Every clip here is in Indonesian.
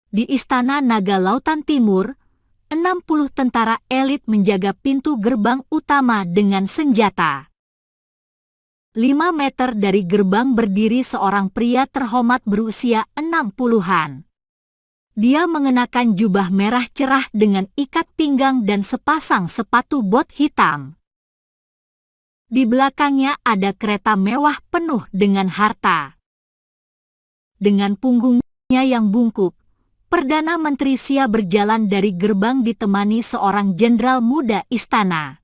Di Istana Naga Lautan Timur, 60 tentara elit menjaga pintu gerbang utama dengan senjata. 5 meter dari gerbang berdiri seorang pria terhormat berusia 60-an. Dia mengenakan jubah merah cerah dengan ikat pinggang dan sepasang sepatu bot hitam. Di belakangnya ada kereta mewah penuh dengan harta. Dengan punggungnya yang bungkuk, Perdana Menteri Xia berjalan dari gerbang ditemani seorang jenderal muda istana.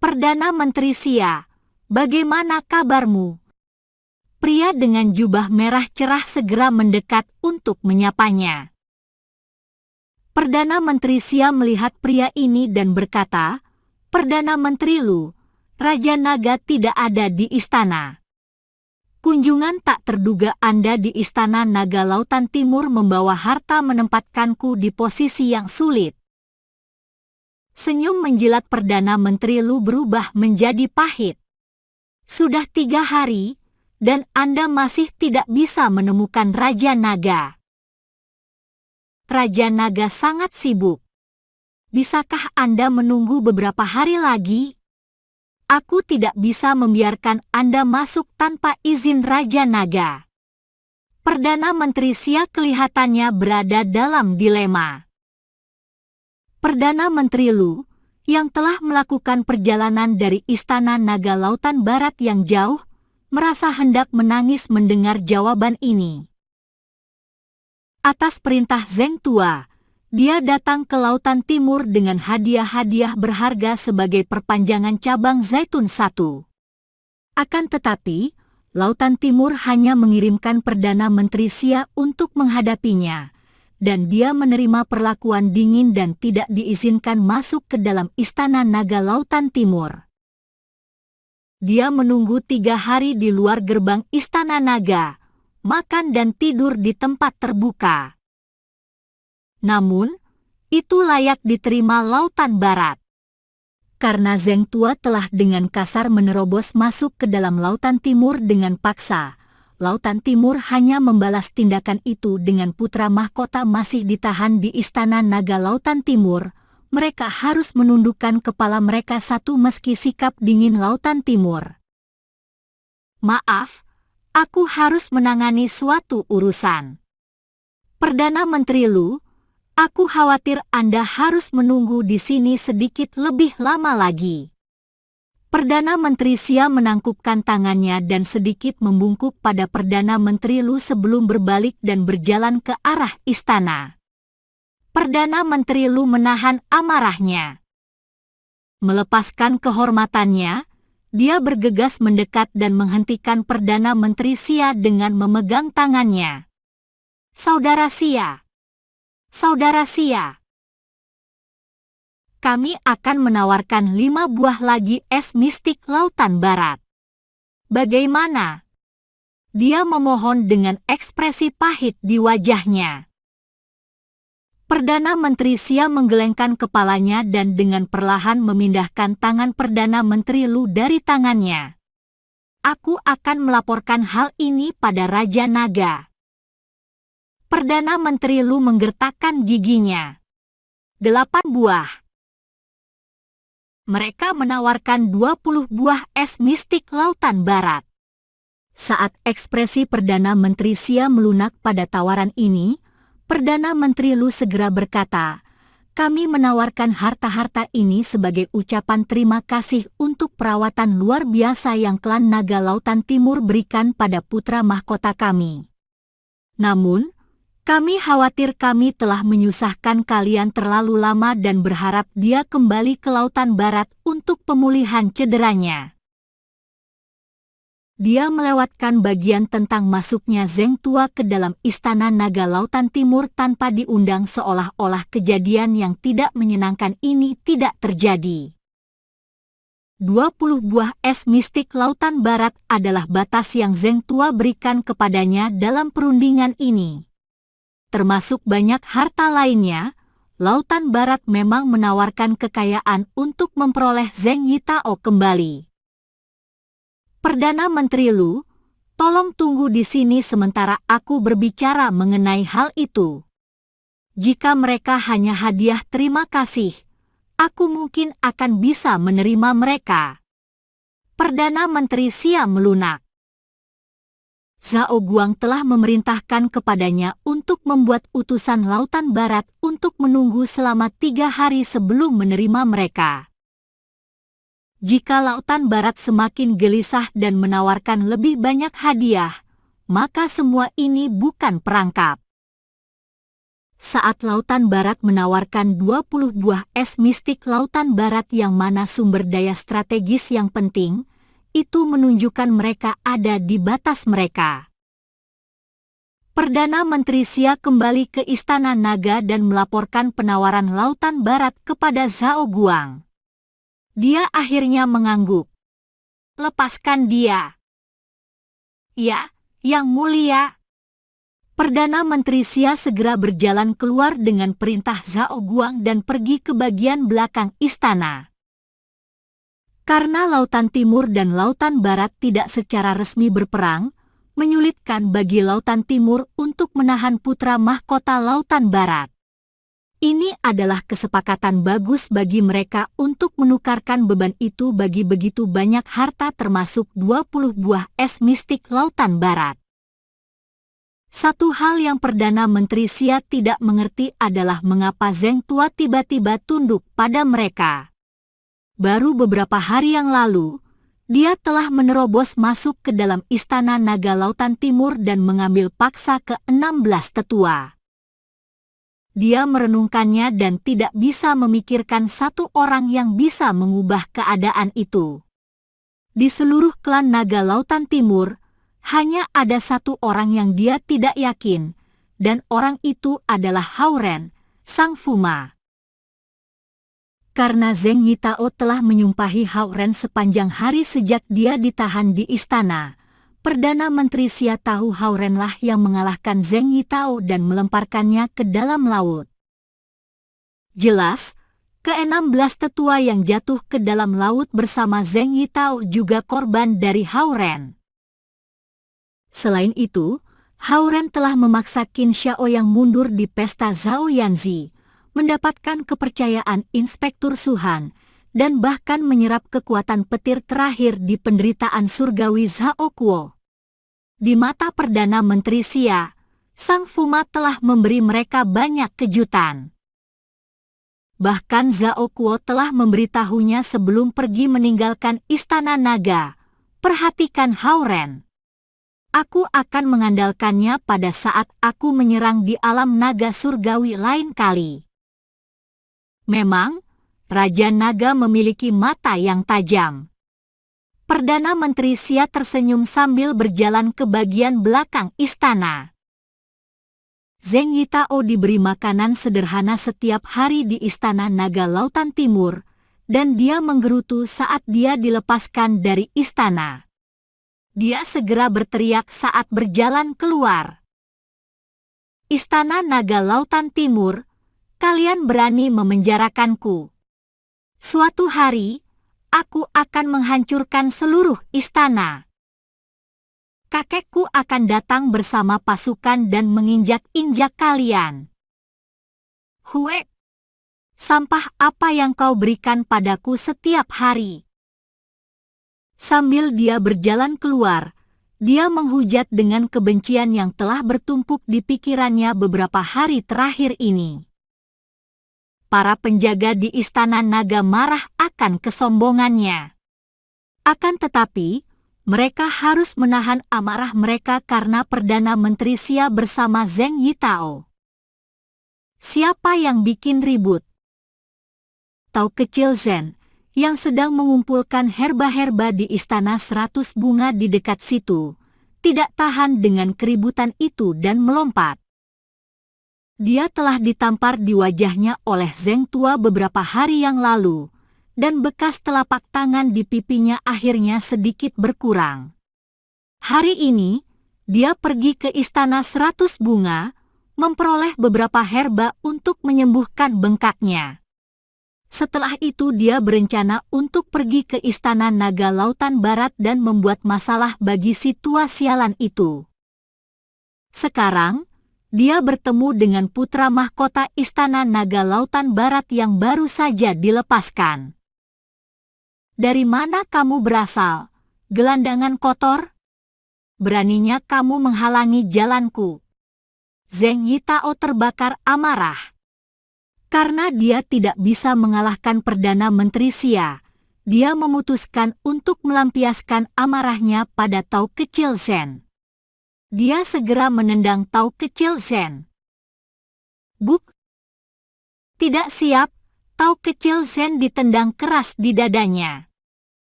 "Perdana Menteri Xia, bagaimana kabarmu?" Pria dengan jubah merah cerah segera mendekat untuk menyapanya. Perdana Menteri Xia melihat pria ini dan berkata, "Perdana Menteri Lu, Raja Naga tidak ada di istana." "Kunjungan tak terduga Anda di Istana Naga Lautan Timur membawa harta menempatkanku di posisi yang sulit." Senyum menjilat Perdana Menteri Lu berubah menjadi pahit. "Sudah 3 hari, dan Anda masih tidak bisa menemukan Raja Naga." "Raja Naga sangat sibuk. Bisakah Anda menunggu beberapa hari lagi? Aku tidak bisa membiarkan Anda masuk tanpa izin Raja Naga." Perdana Menteri Xia kelihatannya berada dalam dilema. Perdana Menteri Lu, yang telah melakukan perjalanan dari Istana Naga Lautan Barat yang jauh, merasa hendak menangis mendengar jawaban ini. Atas perintah Zheng Tua, dia datang ke Lautan Timur dengan hadiah-hadiah berharga sebagai perpanjangan cabang Zaitun 1. Akan tetapi, Lautan Timur hanya mengirimkan Perdana Menteri Xia untuk menghadapinya, dan dia menerima perlakuan dingin dan tidak diizinkan masuk ke dalam Istana Naga Lautan Timur. Dia menunggu 3 hari di luar gerbang Istana Naga, makan dan tidur di tempat terbuka. Namun, itu layak diterima Lautan Barat. Karena Zheng Tua telah dengan kasar menerobos masuk ke dalam Lautan Timur dengan paksa, Lautan Timur hanya membalas tindakan itu dengan putra mahkota masih ditahan di Istana Naga Lautan Timur. Mereka harus menundukkan kepala mereka satu meski sikap dingin Lautan Timur. "Maaf, aku harus menangani suatu urusan. Perdana Menteri Lu, aku khawatir Anda harus menunggu di sini sedikit lebih lama lagi." Perdana Menteri Xia menangkupkan tangannya dan sedikit membungkuk pada Perdana Menteri Lu sebelum berbalik dan berjalan ke arah istana. Perdana Menteri Lu menahan amarahnya. Melepaskan kehormatannya, dia bergegas mendekat dan menghentikan Perdana Menteri Xia dengan memegang tangannya. "Saudara Xia, Saudara Xia, kami akan menawarkan 5 buah lagi es mistik Lautan Barat. Bagaimana?" Dia memohon dengan ekspresi pahit di wajahnya. Perdana Menteri Xia menggelengkan kepalanya dan dengan perlahan memindahkan tangan Perdana Menteri Lu dari tangannya. "Aku akan melaporkan hal ini pada Raja Naga." Perdana Menteri Lu menggertakkan giginya. 8 buah. Mereka menawarkan 20 buah es mistik Lautan Barat. Saat ekspresi Perdana Menteri Xia melunak pada tawaran ini, Perdana Menteri Lu segera berkata, "Kami menawarkan harta-harta ini sebagai ucapan terima kasih untuk perawatan luar biasa yang klan Naga Lautan Timur berikan pada putra mahkota kami. Namun, kami khawatir kami telah menyusahkan kalian terlalu lama dan berharap dia kembali ke Lautan Barat untuk pemulihan cederanya." Dia melewatkan bagian tentang masuknya Zheng Tua ke dalam Istana Naga Lautan Timur tanpa diundang seolah-olah kejadian yang tidak menyenangkan ini tidak terjadi. 20 buah es mistik Lautan Barat adalah batas yang Zheng Tua berikan kepadanya dalam perundingan ini. Termasuk banyak harta lainnya, Lautan Barat memang menawarkan kekayaan untuk memperoleh Zheng Yitao kembali. Perdana Menteri Lu, Tolong tunggu di sini sementara aku berbicara mengenai hal itu. Jika mereka hanya hadiah terima kasih, aku mungkin akan bisa menerima mereka. Perdana Menteri Xia melunak. Zhao Guang telah memerintahkan kepadanya untuk membuat utusan Lautan Barat untuk menunggu selama 3 hari sebelum menerima mereka. Jika Lautan Barat semakin gelisah dan menawarkan lebih banyak hadiah, maka semua ini bukan perangkap. Saat Lautan Barat menawarkan 20 buah es mistik Lautan Barat yang mana sumber daya strategis yang penting, itu menunjukkan mereka ada di batas mereka. Perdana Menteri Xia kembali ke Istana Naga dan melaporkan penawaran Lautan Barat kepada Zhao Guang. Dia akhirnya mengangguk. Lepaskan dia. Ya, Yang Mulia. Perdana Menteri Xia segera berjalan keluar dengan perintah Zhao Guang dan pergi ke bagian belakang istana. Karena Lautan Timur dan Lautan Barat tidak secara resmi berperang, menyulitkan bagi Lautan Timur untuk menahan putra mahkota Lautan Barat. Ini adalah kesepakatan bagus bagi mereka untuk menukarkan beban itu bagi begitu banyak harta termasuk 20 buah es mistik Lautan Barat. Satu hal yang Perdana Menteri Xia tidak mengerti adalah mengapa Zheng Tua tiba-tiba tunduk pada mereka. Baru beberapa hari yang lalu, dia telah menerobos masuk ke dalam Istana Naga Lautan Timur dan mengambil paksa ke-16 tetua. Dia merenungkannya dan tidak bisa memikirkan satu orang yang bisa mengubah keadaan itu. Di seluruh klan Naga Lautan Timur, hanya ada satu orang yang dia tidak yakin, dan orang itu adalah Hao-Ren, sang Fuma. Karena Zheng Yitao telah menyumpahi Hao-Ren sepanjang hari sejak dia ditahan di istana, Perdana Menteri Xia tahu Hao-Ren lah yang mengalahkan Zheng Yitao dan melemparkannya ke dalam laut. Jelas, ke-16 tetua yang jatuh ke dalam laut bersama Zheng Yitao juga korban dari Hao-Ren. Selain itu, Hao-Ren telah memaksa Qin Xiao yang mundur di pesta Zhao Yanzi, mendapatkan kepercayaan Inspektur Suhan, dan bahkan menyerap kekuatan petir terakhir di penderitaan surgawi Zhao Kuo. Di mata Perdana Menteri Xia, sang Fuma telah memberi mereka banyak kejutan. Bahkan Zhao Kuo telah memberitahunya sebelum pergi meninggalkan Istana Naga, perhatikan Hao-Ren. Aku akan mengandalkannya pada saat aku menyerang di alam naga surgawi lain kali. Memang, Raja Naga memiliki mata yang tajam. Perdana Menteri Xia tersenyum sambil berjalan ke bagian belakang istana. Zheng Yitao diberi makanan sederhana setiap hari di Istana Naga Lautan Timur, dan dia menggerutu saat dia dilepaskan dari istana. Dia segera berteriak saat berjalan keluar. Istana Naga Lautan Timur, kalian berani memenjarakanku. Suatu hari, aku akan menghancurkan seluruh istana. Kakekku akan datang bersama pasukan dan menginjak-injak kalian. Hue, sampah apa yang kau berikan padaku setiap hari? Sambil dia berjalan keluar, dia menghujat dengan kebencian yang telah bertumpuk di pikirannya beberapa hari terakhir ini. Para penjaga di Istana Naga marah akan kesombongannya. Akan tetapi, mereka harus menahan amarah mereka karena Perdana Menteri Xia bersama Zheng Yitao. Siapa yang bikin ribut? Tau kecil Zhen, yang sedang mengumpulkan herba-herba di Istana 100 Bunga di dekat situ, tidak tahan dengan keributan itu dan melompat. Dia telah ditampar di wajahnya oleh Zheng Tua beberapa hari yang lalu, dan bekas telapak tangan di pipinya akhirnya sedikit berkurang. Hari ini, dia pergi ke Istana 100 Bunga, memperoleh beberapa herba untuk menyembuhkan bengkaknya. Setelah itu dia berencana untuk pergi ke Istana Naga Lautan Barat dan membuat masalah bagi si tua sialan itu. Sekarang, dia bertemu dengan putra mahkota Istana Naga Lautan Barat yang baru saja dilepaskan. "Dari mana kamu berasal, gelandangan kotor? Beraninya kamu menghalangi jalanku." Zheng Yitao terbakar amarah. Karena dia tidak bisa mengalahkan Perdana Menteri Xia, dia memutuskan untuk melampiaskan amarahnya pada Tao Kecil Zhen. Dia segera menendang Tao Kecil Zhen. "Buk!" Tidak siap, Tao Kecil Zhen ditendang keras di dadanya.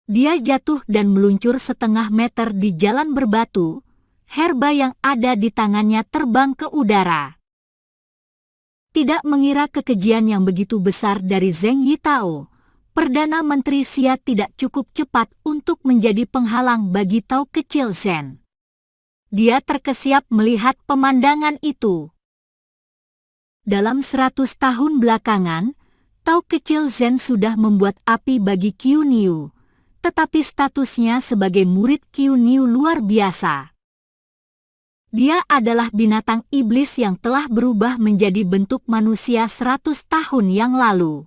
Dia jatuh dan meluncur setengah meter di jalan berbatu, herba yang ada di tangannya terbang ke udara. Tidak mengira kekejian yang begitu besar dari Zheng Yitao, Perdana Menteri Xia tidak cukup cepat untuk menjadi penghalang bagi Tao Kecil Zhen. Dia terkesiap melihat pemandangan itu. Dalam 100 tahun belakangan, Tao Kecil Zhen sudah membuat api bagi Qiu Niu, tetapi statusnya sebagai murid Qiu Niu luar biasa. Dia adalah binatang iblis yang telah berubah menjadi bentuk manusia 100 tahun yang lalu.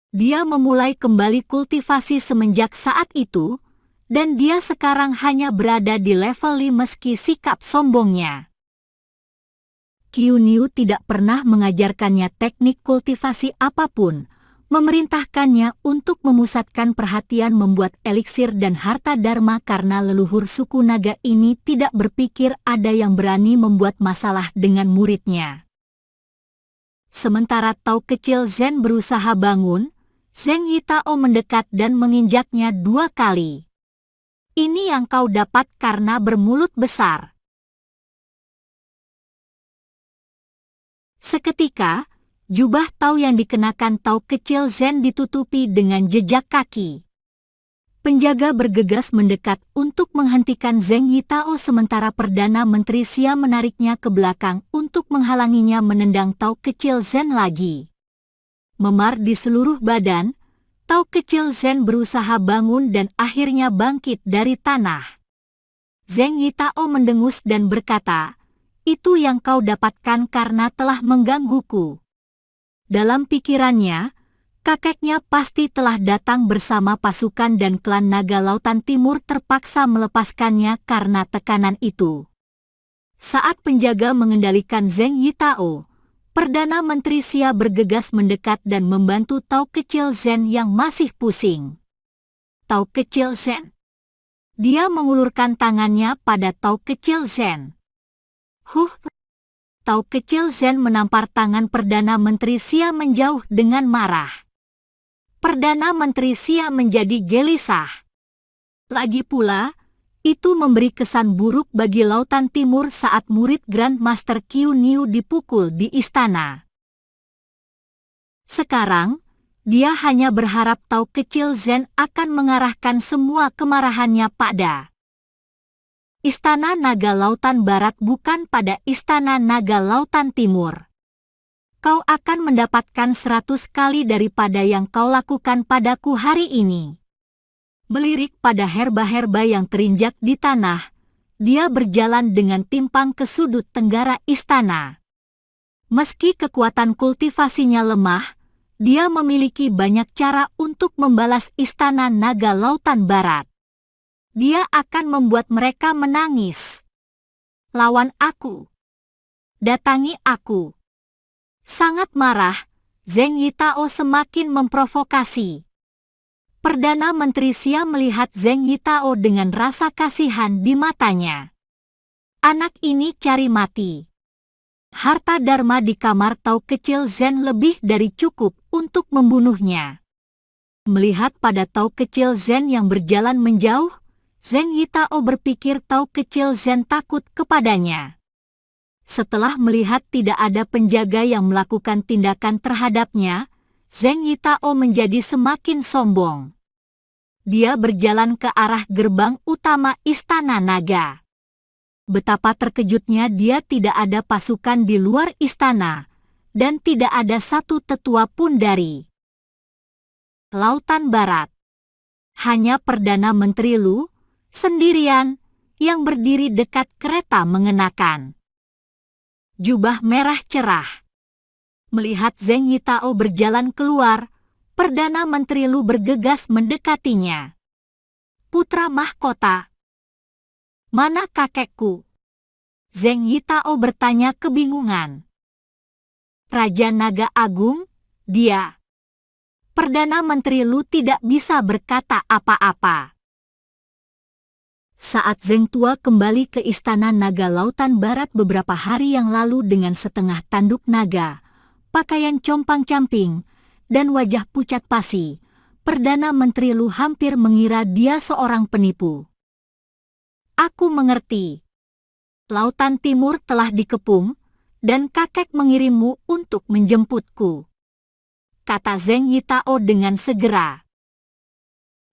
Dia memulai kembali kultivasi semenjak saat itu, dan dia sekarang hanya berada di level 5 meski sikap sombongnya. Qiu Niu tidak pernah mengajarkannya teknik kultivasi apapun, memerintahkannya untuk memusatkan perhatian membuat eliksir dan harta dharma karena leluhur suku naga ini tidak berpikir ada yang berani membuat masalah dengan muridnya. Sementara Tao Kecil Zhen berusaha bangun, Zheng Yitao mendekat dan menginjaknya 2 kali. "Ini yang kau dapat karena bermulut besar." Seketika, jubah Tao yang dikenakan Tao Kecil Zhen ditutupi dengan jejak kaki. Penjaga bergegas mendekat untuk menghentikan Zheng Yitao sementara Perdana Menteri Xia menariknya ke belakang untuk menghalanginya menendang Tao Kecil Zhen lagi. Memar di seluruh badan, Tao Kecil Zhen berusaha bangun dan akhirnya bangkit dari tanah. Zheng Yitao mendengus dan berkata, "Itu yang kau dapatkan karena telah menggangguku." Dalam pikirannya, kakeknya pasti telah datang bersama pasukan dan klan Naga Lautan Timur terpaksa melepaskannya karena tekanan itu. Saat penjaga mengendalikan Zheng Yitao, Perdana Menteri Xia bergegas mendekat dan membantu Tao Kecil Zhen yang masih pusing. "Tao Kecil Zhen." Dia mengulurkan tangannya pada Tao Kecil Zhen. Tao Kecil Zhen menampar tangan Perdana Menteri Xia menjauh dengan marah. Perdana Menteri Xia menjadi gelisah. Lagi pula, itu memberi kesan buruk bagi Lautan Timur saat murid Grand Master Qiu Niu dipukul di istana. Sekarang, dia hanya berharap Tao Kecil Zhen akan mengarahkan semua kemarahannya pada Istana Naga Lautan Barat bukan pada Istana Naga Lautan Timur. Kau akan mendapatkan 100 kali daripada yang kau lakukan padaku hari ini. Melirik pada herba-herba yang terinjak di tanah, dia berjalan dengan timpang ke sudut tenggara istana. Meski kekuatan kultivasinya lemah, dia memiliki banyak cara untuk membalas Istana Naga Lautan Barat. Dia akan membuat mereka menangis. "Lawan aku. Datangi aku." Sangat marah, Zheng Yitao semakin memprovokasi. Perdana Menteri Xia melihat Zheng Yitao dengan rasa kasihan di matanya. Anak ini cari mati. Harta dharma di kamar Tao Kecil Zhen lebih dari cukup untuk membunuhnya. Melihat pada Tao Kecil Zhen yang berjalan menjauh, Zheng Yitao berpikir Tao Kecil Zhen takut kepadanya. Setelah melihat tidak ada penjaga yang melakukan tindakan terhadapnya, Zheng Yitao menjadi semakin sombong. Dia berjalan ke arah gerbang utama Istana Naga. Betapa terkejutnya dia tidak ada pasukan di luar istana, dan tidak ada satu tetua pun dari Lautan Barat. Hanya Perdana Menteri Lu sendirian yang berdiri dekat kereta mengenakan jubah merah cerah. Melihat Zheng Yitao berjalan keluar, Perdana Menteri Lu bergegas mendekatinya. "Putra mahkota, mana kakekku?" Zheng Yitao bertanya kebingungan. "Raja Naga Agung, dia." Perdana Menteri Lu tidak bisa berkata apa-apa. Saat Zheng Tua kembali ke Istana Naga Lautan Barat beberapa hari yang lalu dengan setengah tanduk naga, pakaian compang-camping, dan wajah pucat pasi, Perdana Menteri Lu hampir mengira dia seorang penipu. "Aku mengerti. Lautan Timur telah dikepung, dan kakek mengirimmu untuk menjemputku," kata Zheng Yitao dengan segera.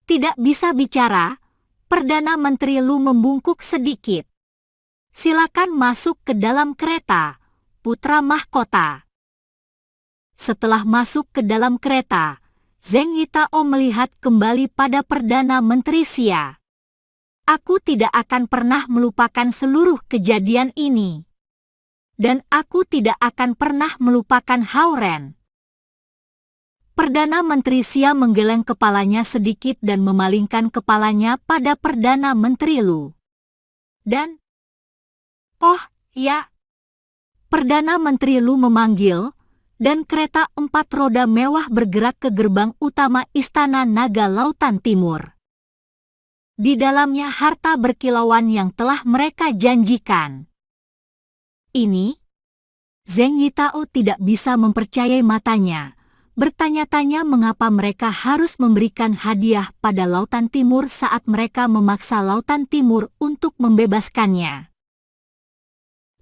Tidak bisa bicara, Perdana Menteri Lu membungkuk sedikit. "Silakan masuk ke dalam kereta, putra mahkota." Setelah masuk ke dalam kereta, Zheng Yitao melihat kembali pada Perdana Menteri Xia. "Aku tidak akan pernah melupakan seluruh kejadian ini. Dan aku tidak akan pernah melupakan Hauren." Perdana Menteri Xia menggeleng kepalanya sedikit dan memalingkan kepalanya pada Perdana Menteri Lu. Dan, "Oh, ya." Perdana Menteri Lu memanggil, dan kereta 4 roda mewah bergerak ke gerbang utama Istana Naga Lautan Timur. Di dalamnya harta berkilauan yang telah mereka janjikan. Ini, Zheng Yitao tidak bisa mempercayai matanya. Bertanya-tanya mengapa mereka harus memberikan hadiah pada Lautan Timur saat mereka memaksa Lautan Timur untuk membebaskannya.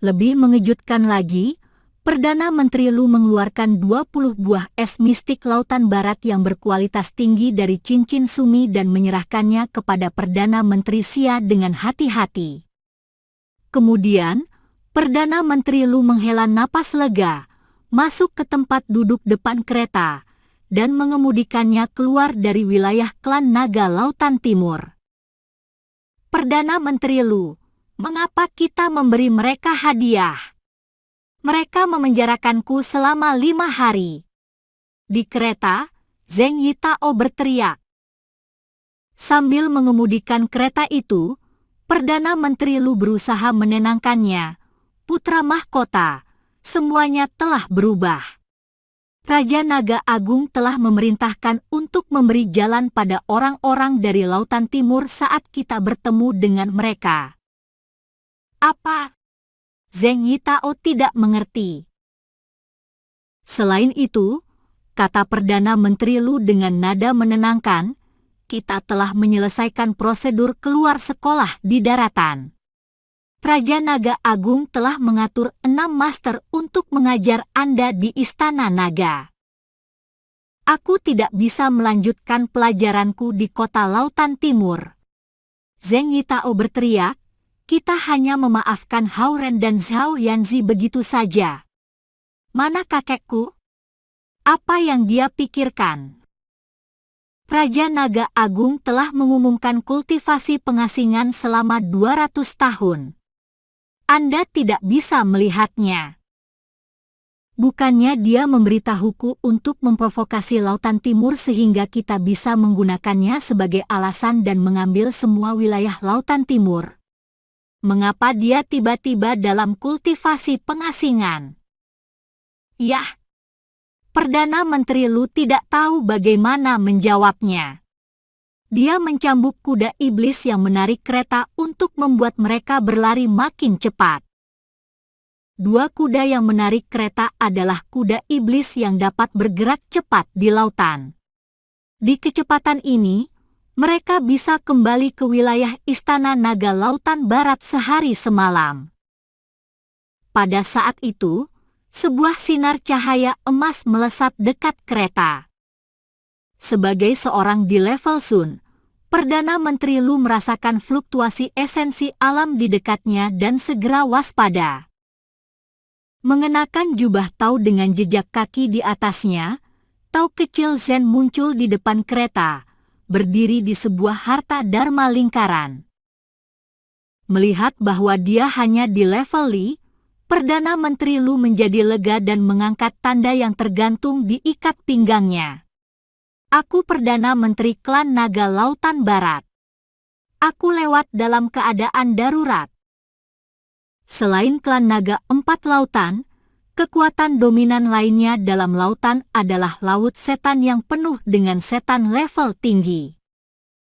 Lebih mengejutkan lagi, Perdana Menteri Lu mengeluarkan 20 buah es mistik Lautan Barat yang berkualitas tinggi dari cincin Sumi dan menyerahkannya kepada Perdana Menteri Xia dengan hati-hati. Kemudian, Perdana Menteri Lu menghela napas lega, masuk ke tempat duduk depan kereta, dan mengemudikannya keluar dari wilayah klan Naga Lautan Timur. "Perdana Menteri Lu, mengapa kita memberi mereka hadiah? Mereka memenjarakanku selama 5 hari. Di kereta, Zheng Yitao berteriak. Sambil mengemudikan kereta itu, Perdana Menteri Lu berusaha menenangkannya. "Putra mahkota, semuanya telah berubah. Raja Naga Agung telah memerintahkan untuk memberi jalan pada orang-orang dari Lautan Timur saat kita bertemu dengan mereka." "Apa?" Zheng Yitao tidak mengerti. "Selain itu," kata Perdana Menteri Lu dengan nada menenangkan, "kita telah menyelesaikan prosedur keluar sekolah di daratan. Raja Naga Agung telah mengatur 6 master untuk mengajar Anda di Istana Naga. Aku tidak bisa melanjutkan pelajaranku di kota Lautan Timur." Zheng Yitao berteriak, "Kita hanya memaafkan Hauren dan Zhao Yanzi begitu saja. Mana kakekku? Apa yang dia pikirkan?" Raja Naga Agung telah mengumumkan kultivasi pengasingan selama 200 tahun. Anda tidak bisa melihatnya. Bukannya dia memberitahuku untuk memprovokasi Lautan Timur sehingga kita bisa menggunakannya sebagai alasan dan mengambil semua wilayah Lautan Timur. Mengapa dia tiba-tiba dalam kultivasi pengasingan?" "Yah." Perdana Menteri Lu tidak tahu bagaimana menjawabnya. Dia mencambuk kuda iblis yang menarik kereta untuk membuat mereka berlari makin cepat. 2 kuda yang menarik kereta adalah kuda iblis yang dapat bergerak cepat di lautan. Di kecepatan ini, mereka bisa kembali ke wilayah Istana Naga Lautan Barat sehari semalam. Pada saat itu, sebuah sinar cahaya emas melesat dekat kereta. Sebagai seorang di level Sun, Perdana Menteri Lu merasakan fluktuasi esensi alam di dekatnya dan segera waspada. Mengenakan jubah Tao dengan jejak kaki di atasnya, Tao kecil Zen muncul di depan kereta, berdiri di sebuah harta dharma lingkaran. Melihat bahwa dia hanya di level Li, Perdana Menteri Lu menjadi lega dan mengangkat tanda yang tergantung di ikat pinggangnya. Aku Perdana Menteri Klan Naga Lautan Barat. Aku lewat dalam keadaan darurat. Selain klan naga 4 lautan, kekuatan dominan lainnya dalam lautan adalah laut setan yang penuh dengan setan level tinggi.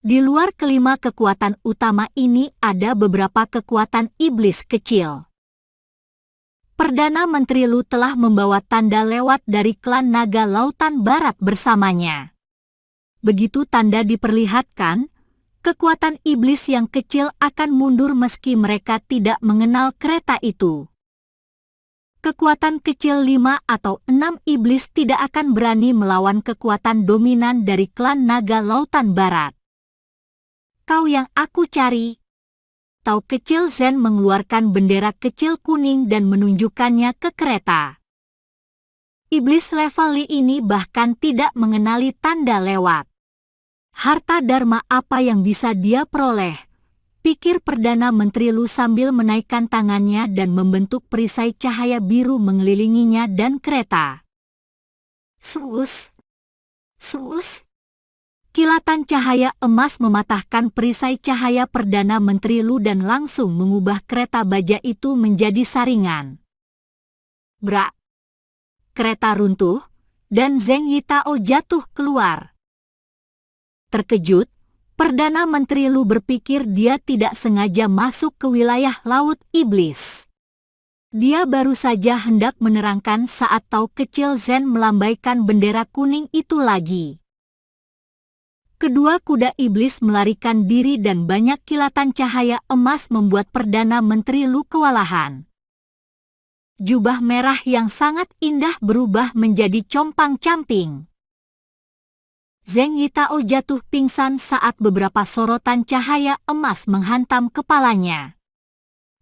Di luar kelima kekuatan utama ini ada beberapa kekuatan iblis kecil. Perdana Menteri Lu telah membawa tanda lewat dari klan naga lautan barat bersamanya. Begitu tanda diperlihatkan, kekuatan iblis yang kecil akan mundur meski mereka tidak mengenal kereta itu. Kekuatan kecil 5 atau 6 iblis tidak akan berani melawan kekuatan dominan dari klan naga lautan barat. Kau yang aku cari. Tao kecil Zen mengeluarkan bendera kecil kuning dan menunjukkannya ke kereta. Iblis level Li ini bahkan tidak mengenali tanda lewat. Harta dharma apa yang bisa dia peroleh? Pikir Perdana Menteri Lu sambil menaikkan tangannya dan membentuk perisai cahaya biru mengelilinginya dan kereta. Suus. Suus. Kilatan cahaya emas mematahkan perisai cahaya Perdana Menteri Lu dan langsung mengubah kereta baja itu menjadi saringan. Brak. Kereta runtuh, dan Zheng Yitao jatuh keluar. Terkejut, Perdana Menteri Lu berpikir dia tidak sengaja masuk ke wilayah Laut Iblis. Dia baru saja hendak menerangkan saat Tao kecil Zen melambaikan bendera kuning itu lagi. Kedua kuda iblis melarikan diri dan banyak kilatan cahaya emas membuat Perdana Menteri Lu kewalahan. Jubah merah yang sangat indah berubah menjadi compang-camping. Zheng Yitao jatuh pingsan saat beberapa sorotan cahaya emas menghantam kepalanya.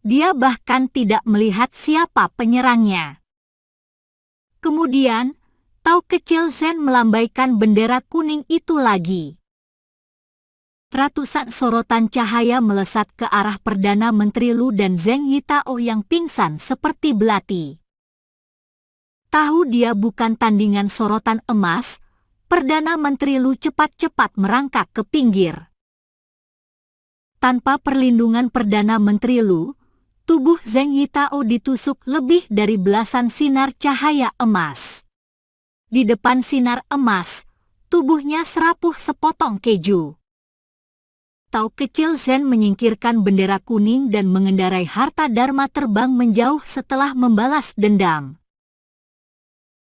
Dia bahkan tidak melihat siapa penyerangnya. Kemudian, Tao kecil Zen melambaikan bendera kuning itu lagi. Ratusan sorotan cahaya melesat ke arah Perdana Menteri Lu dan Zheng Yitao yang pingsan seperti belati. Tahu dia bukan tandingan sorotan emas, Perdana Menteri Lu cepat-cepat merangkak ke pinggir. Tanpa perlindungan Perdana Menteri Lu, tubuh Zheng Yitao ditusuk lebih dari belasan sinar cahaya emas. Di depan sinar emas, tubuhnya serapuh sepotong keju. Tao kecil Zen menyingkirkan bendera kuning dan mengendarai harta dharma terbang menjauh setelah membalas dendam.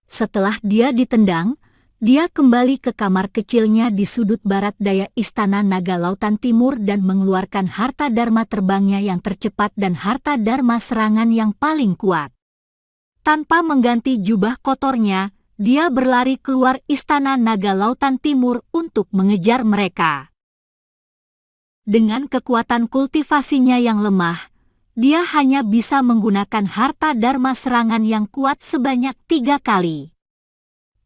Setelah dia ditendang, dia kembali ke kamar kecilnya di sudut barat daya Istana Naga Lautan Timur dan mengeluarkan harta dharma terbangnya yang tercepat dan harta dharma serangan yang paling kuat. Tanpa mengganti jubah kotornya, dia berlari keluar Istana Naga Lautan Timur untuk mengejar mereka. Dengan kekuatan kultivasinya yang lemah, dia hanya bisa menggunakan harta dharma serangan yang kuat sebanyak 3 kali.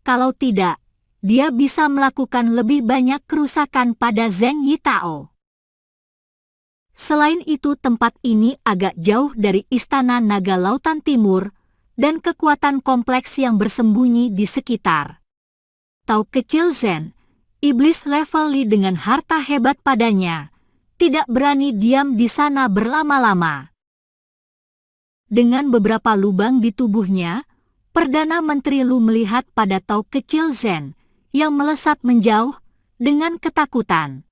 Kalau tidak, dia bisa melakukan lebih banyak kerusakan pada Zheng Yitao. Selain itu, tempat ini agak jauh dari Istana Naga Lautan Timur dan kekuatan kompleks yang bersembunyi di sekitar. Tao kecil Zen, iblis level Li dengan harta hebat padanya, tidak berani diam di sana berlama-lama. Dengan beberapa lubang di tubuhnya, Perdana Menteri Lu melihat pada Tao kecil Zen yang melesat menjauh dengan ketakutan.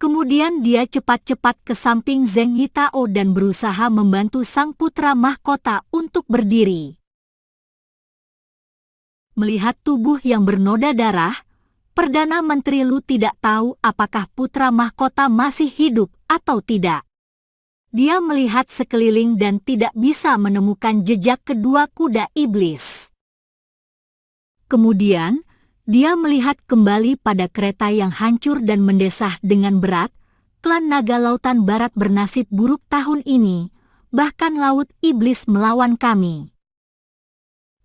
Kemudian dia cepat-cepat ke samping Zheng Yitao dan berusaha membantu sang putra mahkota untuk berdiri. Melihat tubuh yang bernoda darah, Perdana Menteri Lu tidak tahu apakah putra mahkota masih hidup atau tidak. Dia melihat sekeliling dan tidak bisa menemukan jejak kedua kuda iblis. Kemudian, dia melihat kembali pada kereta yang hancur dan mendesah dengan berat. Klan Naga Lautan Barat bernasib buruk tahun ini, bahkan Laut Iblis melawan kami.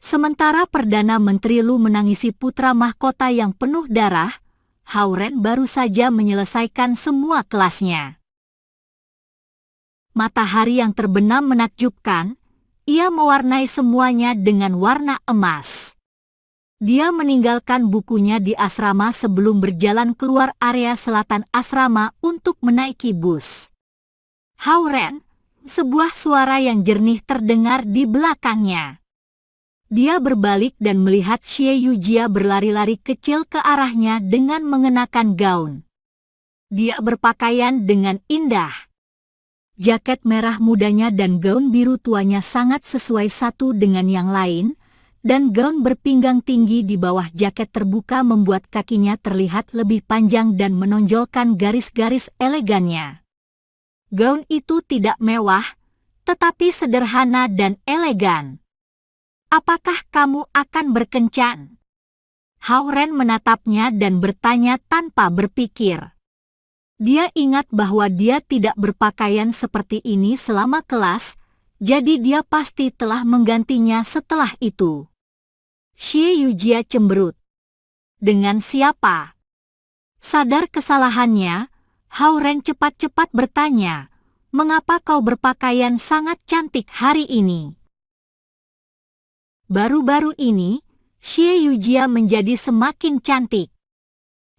Sementara Perdana Menteri Lu menangisi putra mahkota yang penuh darah, Hao Ren baru saja menyelesaikan semua kelasnya. Matahari yang terbenam menakjubkan, ia mewarnai semuanya dengan warna emas. Dia meninggalkan bukunya di asrama sebelum berjalan keluar area selatan asrama untuk menaiki bus. Hao Ren, sebuah suara yang jernih terdengar di belakangnya. Dia berbalik dan melihat Xie Yujia berlari-lari kecil ke arahnya dengan mengenakan gaun. Dia berpakaian dengan indah. Jaket merah mudanya dan gaun biru tuanya sangat sesuai satu dengan yang lain, dan gaun berpinggang tinggi di bawah jaket terbuka membuat kakinya terlihat lebih panjang dan menonjolkan garis-garis elegannya. Gaun itu tidak mewah, tetapi sederhana dan elegan. Apakah kamu akan berkencan? Hao Ren menatapnya dan bertanya tanpa berpikir. Dia ingat bahwa dia tidak berpakaian seperti ini selama kelas, jadi dia pasti telah menggantinya setelah itu. Xie Yujia cemberut. Dengan siapa? Sadar kesalahannya, Hao Ren cepat-cepat bertanya, "Mengapa kau berpakaian sangat cantik hari ini?" Baru-baru ini, Xie Yujia menjadi semakin cantik.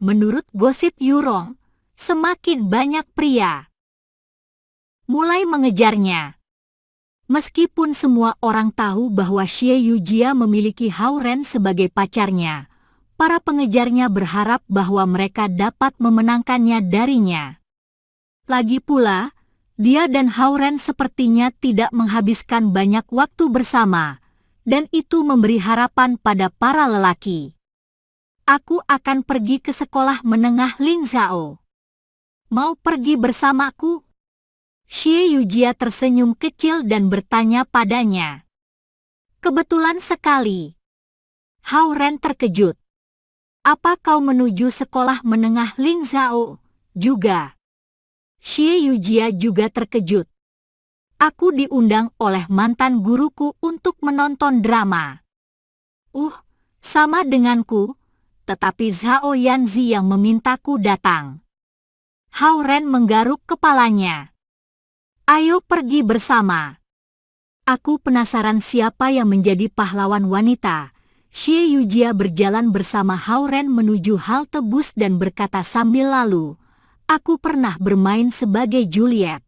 Menurut gosip Yurong, semakin banyak pria mulai mengejarnya. Meskipun semua orang tahu bahwa Xie Yujia memiliki Hao Ren sebagai pacarnya, para pengejarnya berharap bahwa mereka dapat memenangkannya darinya. Lagi pula, dia dan Hao Ren sepertinya tidak menghabiskan banyak waktu bersama, dan itu memberi harapan pada para lelaki. Aku akan pergi ke sekolah menengah Lingzhao. Mau pergi bersamaku? Xie Yujia tersenyum kecil dan bertanya padanya. Kebetulan sekali. Hao Ren terkejut. Apa kau menuju sekolah menengah Lingzhao juga? Xie Yujia juga terkejut. Aku diundang oleh mantan guruku untuk menonton drama. Sama denganku, tetapi Zhao Yanzi yang memintaku datang. Hao Ren menggaruk kepalanya. Ayo pergi bersama. Aku penasaran siapa yang menjadi pahlawan wanita. Xie Yujia berjalan bersama Hao Ren menuju halte bus dan berkata sambil lalu, "Aku pernah bermain sebagai Juliet."